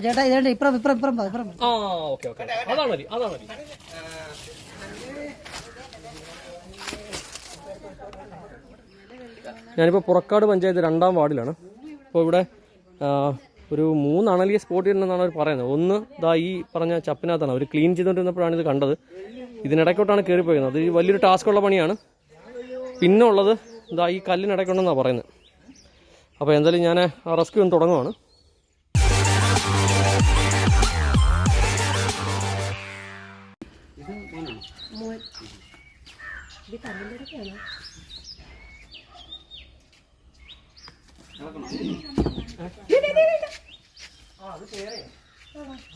ചേട്ടാ ഇതേണ്ട ഇപ്പുറം ഇപ്പുറം ഇപ്പുറം ഇപ്പുറം. ആ ഓക്കെ ഓക്കെ, അതാണ് മതി അതാണ് മതി. ഞാനിപ്പോൾ പുറക്കാട് പഞ്ചായത്ത് 2-ാം വാർഡിലാണ്. അപ്പോൾ ഇവിടെ ഒരു 3 അണലിയെ സ്പോട്ട് ചെയ്തിട്ടുണ്ടെന്നാണ് അവർ പറയുന്നത്. ഒന്ന് ഇതാ ഈ പറഞ്ഞ ചപ്പിനകത്താണ് അവർ ക്ലീൻ ചെയ്തുകൊണ്ടിരുന്നപ്പോഴാണ് ഇത് കണ്ടത്. ഇതിനിടയ്ക്കോട്ടാണ് കയറിപ്പോയത്. അത് വലിയൊരു ടാസ്ക്കുള്ള പണിയാണ്. പിന്നെ ഉള്ളത് ഇതാ ഈ കല്ലിനിടയ്ക്കുണ്ടെന്നാണ് പറയുന്നത്. അപ്പോൾ എന്തായാലും ഞാൻ ആ റെസ്ക്യൂ ഒന്ന് തുടങ്ങുവാണ്.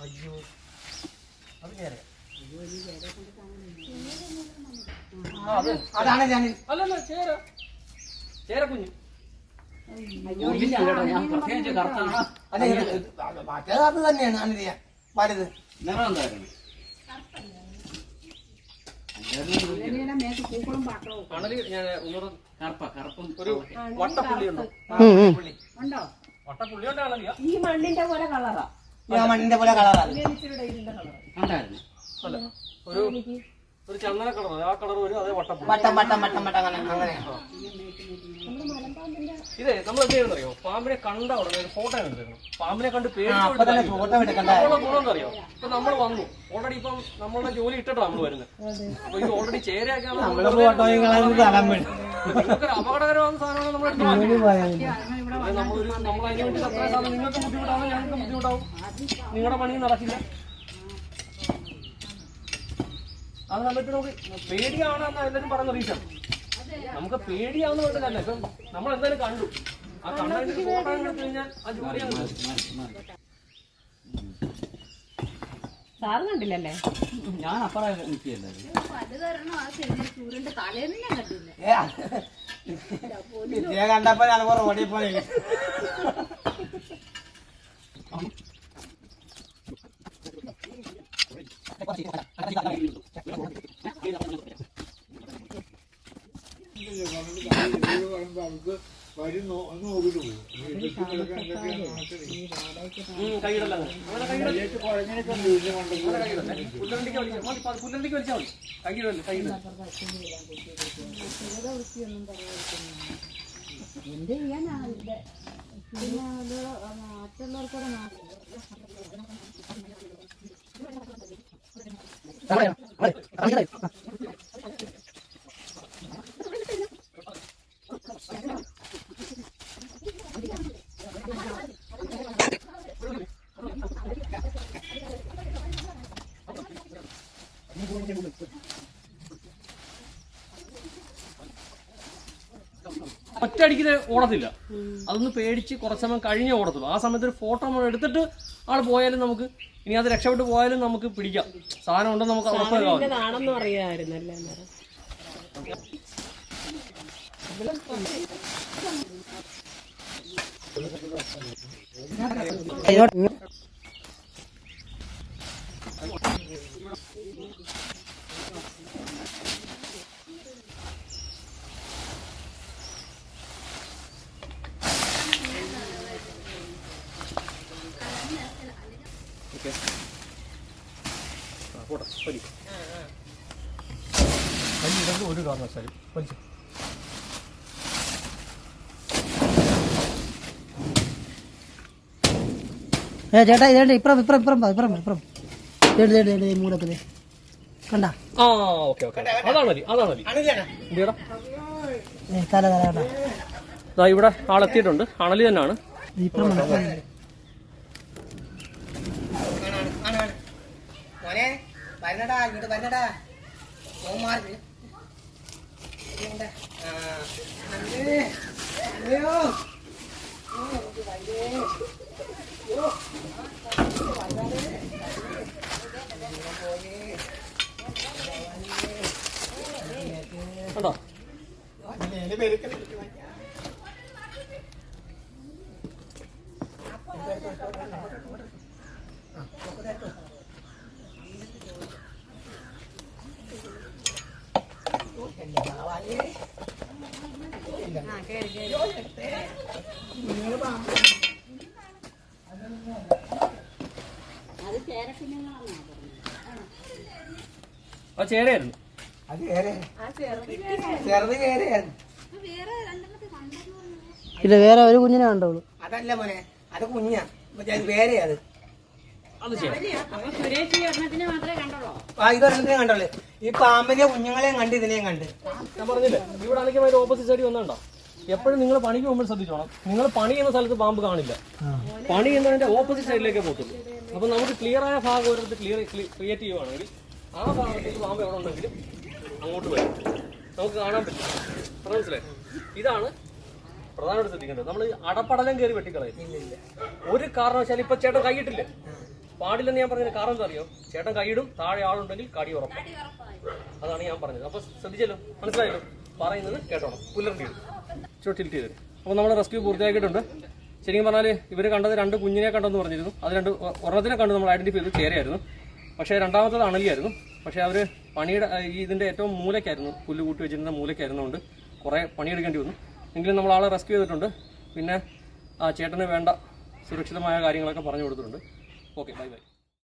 അയ്യോ അത് അതാണ് ഞാൻ അല്ലല്ല ചേര കുഞ്ഞ്. മറ്റേത് തന്നെയാണ് അനിരിയ വലുത്. അണലി ഞാൻ ഒരു വട്ടപ്പുള്ളിയുണ്ടോ? വട്ടപ്പുള്ളിയുടെ അണലിയാ. ഈ മണ്ണിന്റെ പോലെ കളറാ. മണ്ണിന്റെ പോലെ കളറാ. അല്ല ഒരു ചന്ദന കളർ, ആ കളർ വരും. അതേ വട്ടപ്പുള്ളി. ഇതേ നമ്മൾ എന്ത് ചെയ്യുന്നറിയോ, പാമ്പിനെ കണ്ട ഉടനെ ഒരു ഫോട്ടോ എടുക്കണം. പാമ്പിനെ കണ്ട് പേടിച്ചറിയോ. ഇപ്പൊ നമ്മൾ വന്നു ഓൾറെഡി, ഇപ്പം നമ്മളുടെ ജോലി ഇട്ടിട്ടാണ് നമ്മൾ വരുന്നത്. അപ്പൊ ഇത് ഓൾറെഡി ചേരയൊക്കെയാണ്. നമുക്കൊരു അപകടകരമായ സാധനമാണ് നമ്മൾ അതിനു വേണ്ടി അത്ര സാധനം നിങ്ങൾക്ക് ബുദ്ധിമുട്ടാവും, ഞങ്ങൾക്ക് ബുദ്ധിമുട്ടാവും. നിങ്ങളുടെ പണി നടക്കില്ല. അത് കണ്ടിട്ട് നമുക്ക് പേടിയാണെന്ന് എല്ലാവരും പറയുന്ന റീസൺ. നമുക്ക് പേടിയാവുന്ന വേണ്ടതല്ല. ഇപ്പം നമ്മൾ എന്തായാലും കണ്ടു, ആ കണ്ടതിന് ഫോട്ടോ എടുത്തു കഴിഞ്ഞാൽ ആ ജോലിയാണ്. സാറ് കണ്ടില്ലല്ലേ? ഞാൻ അപ്പറ കണ്ടപ്പോ ഞാൻ ഓടി പോലെ എന്ത് ചെയ്യാനാണ് ഇവിടെ? പിന്നെ മറ്റുള്ളവർക്കൂടെ ഒറ്റയടിക്ക് ഓടത്തില്ല. അതൊന്ന് പേടിച്ച് കുറച്ച് സമയം കഴിഞ്ഞേ ഓടത്തുള്ളൂ. ആ സമയത്ത് ഒരു ഫോട്ടോ നമ്മൾ എടുത്തിട്ട് ആൾ പോയാലും നമുക്ക്, ഇനി അത് രക്ഷപ്പെട്ട് പോയാലും നമുക്ക് പിടിക്കാം. സാധനം ഉണ്ടെന്ന് നമുക്ക് ഉറപ്പാണെന്ന് അറിയാമായിരുന്നല്ലേ? ഒരു കാരണവശാലും വലിച്ചു. ചേട്ടാ ഇതേണ്ട ഇപ്പുറം ഇപ്പുറം ഇപ്പുറം ഇപ്പുറം ഇപ്പുറം മൂടത്തില് കണ്ട. ആ ഓക്കെ ഓക്കെ, അതാണ് മതി അതാണ് മതി. ഇവിടെ ആളെത്തിയിട്ടുണ്ട്. അണലി തന്നെയാണ്. വരണടാ ഇങ്ങോട്ട് വരണടാ. കണ്ടോ? അത് ചേരയായിരുന്നു. അത് ചെറുത് കേരയായിരുന്നു. ഇല്ല, വേറെ ഒരു കുഞ്ഞിനെ കണ്ടോളൂ. അതല്ല മോനെ, അത് കുഞ്ഞാ, വേറെ അത്. അത് ചേര. ഇതൊരെണ്ണത്തിനെ കണ്ടോളൂ. ഈ പാമ്പിന്റെ കുഞ്ഞുങ്ങളെയും കണ്ട് ഇതിനെയും കണ്ട്. ഞാൻ പറഞ്ഞില്ലേ, ഇവിടെ ആണെങ്കിൽ അതിന്റെ ഓപ്പോസിറ്റ് സൈഡിൽ വന്നോ. എപ്പോഴും നിങ്ങൾ പണിക്ക് പോകുമ്പോൾ ശ്രദ്ധിച്ചോണം. നിങ്ങൾ പണി ചെയ്യുന്ന സ്ഥലത്ത് പാമ്പ് കാണില്ല, പണി ചെയ്യുന്നതിന്റെ ഓപ്പോസിറ്റ് സൈഡിലേക്കേ പോകത്തുള്ളൂ. അപ്പൊ നമുക്ക് ക്ലിയർ ആയ ഭാഗം ഒരിടത്ത് ക്രിയേറ്റ് ചെയ്യുവാണെങ്കിൽ ആ ഭാഗത്തേക്ക് പാമ്പ് എവിടെ ഉണ്ടെങ്കിലും അങ്ങോട്ട് വരും, നമുക്ക് കാണാൻ പറ്റും. മനസ്സിലായി? ഇതാണ് പ്രധാനമായിട്ട് ശ്രദ്ധിക്കേണ്ടത്. നമ്മൾ അടപ്പടലം കയറി വെട്ടിക്കളയും. ഒരു കാരണവശാലും ഇപ്പൊ ചേട്ടൻ കൈയിട്ടില്ലേ, പാടില്ലെന്ന് ഞാൻ പറഞ്ഞത് കാരണം എന്താ അറിയോ? ചേട്ടൻ കൈയിടും, താഴെ ആളുണ്ടെങ്കിൽ കടി ഉറപ്പാണ്. അതാണ് ഞാൻ പറഞ്ഞത്. അപ്പൊ ശ്രദ്ധിച്ചല്ലോ, മനസ്സിലായല്ലോ? പറയുന്നത് കേട്ടോണം, പുലർത്തിയിടും, ടിൽറ്റ് ചെയ്ത്. അപ്പോൾ നമ്മൾ റെസ്ക്യൂ പൂർത്തിയാക്കിയിട്ടുണ്ട്. ശരിക്കും പറഞ്ഞാൽ ഇവർ കണ്ടത് 2 കുഞ്ഞിനെ കണ്ടെന്ന് പറഞ്ഞിരുന്നു. അത് ഒരെണ്ണത്തിനെ കണ്ട് നമ്മൾ ഐഡന്റിഫൈ ചെയ്ത് ചേരയായിരുന്നു. പക്ഷേ രണ്ടാമത്തത് അണലിയായിരുന്നു. പക്ഷേ അവർ പണിയുടെ ഇതിന്റെ ഏറ്റവും മൂലയ്ക്കായിരുന്നു, പുല്ല് കൂട്ടി വെച്ചിരുന്ന മൂലയ്ക്കായിരുന്നുകൊണ്ട് കുറേ പണിയെടുക്കേണ്ടി വന്നു. എങ്കിലും നമ്മൾ ആളെ റെസ്ക്യൂ ചെയ്തിട്ടുണ്ട്. പിന്നെ ആ ചേട്ടന് വേണ്ട സുരക്ഷിതമായ കാര്യങ്ങളൊക്കെ പറഞ്ഞു കൊടുത്തിട്ടുണ്ട്. Okay, bye bye.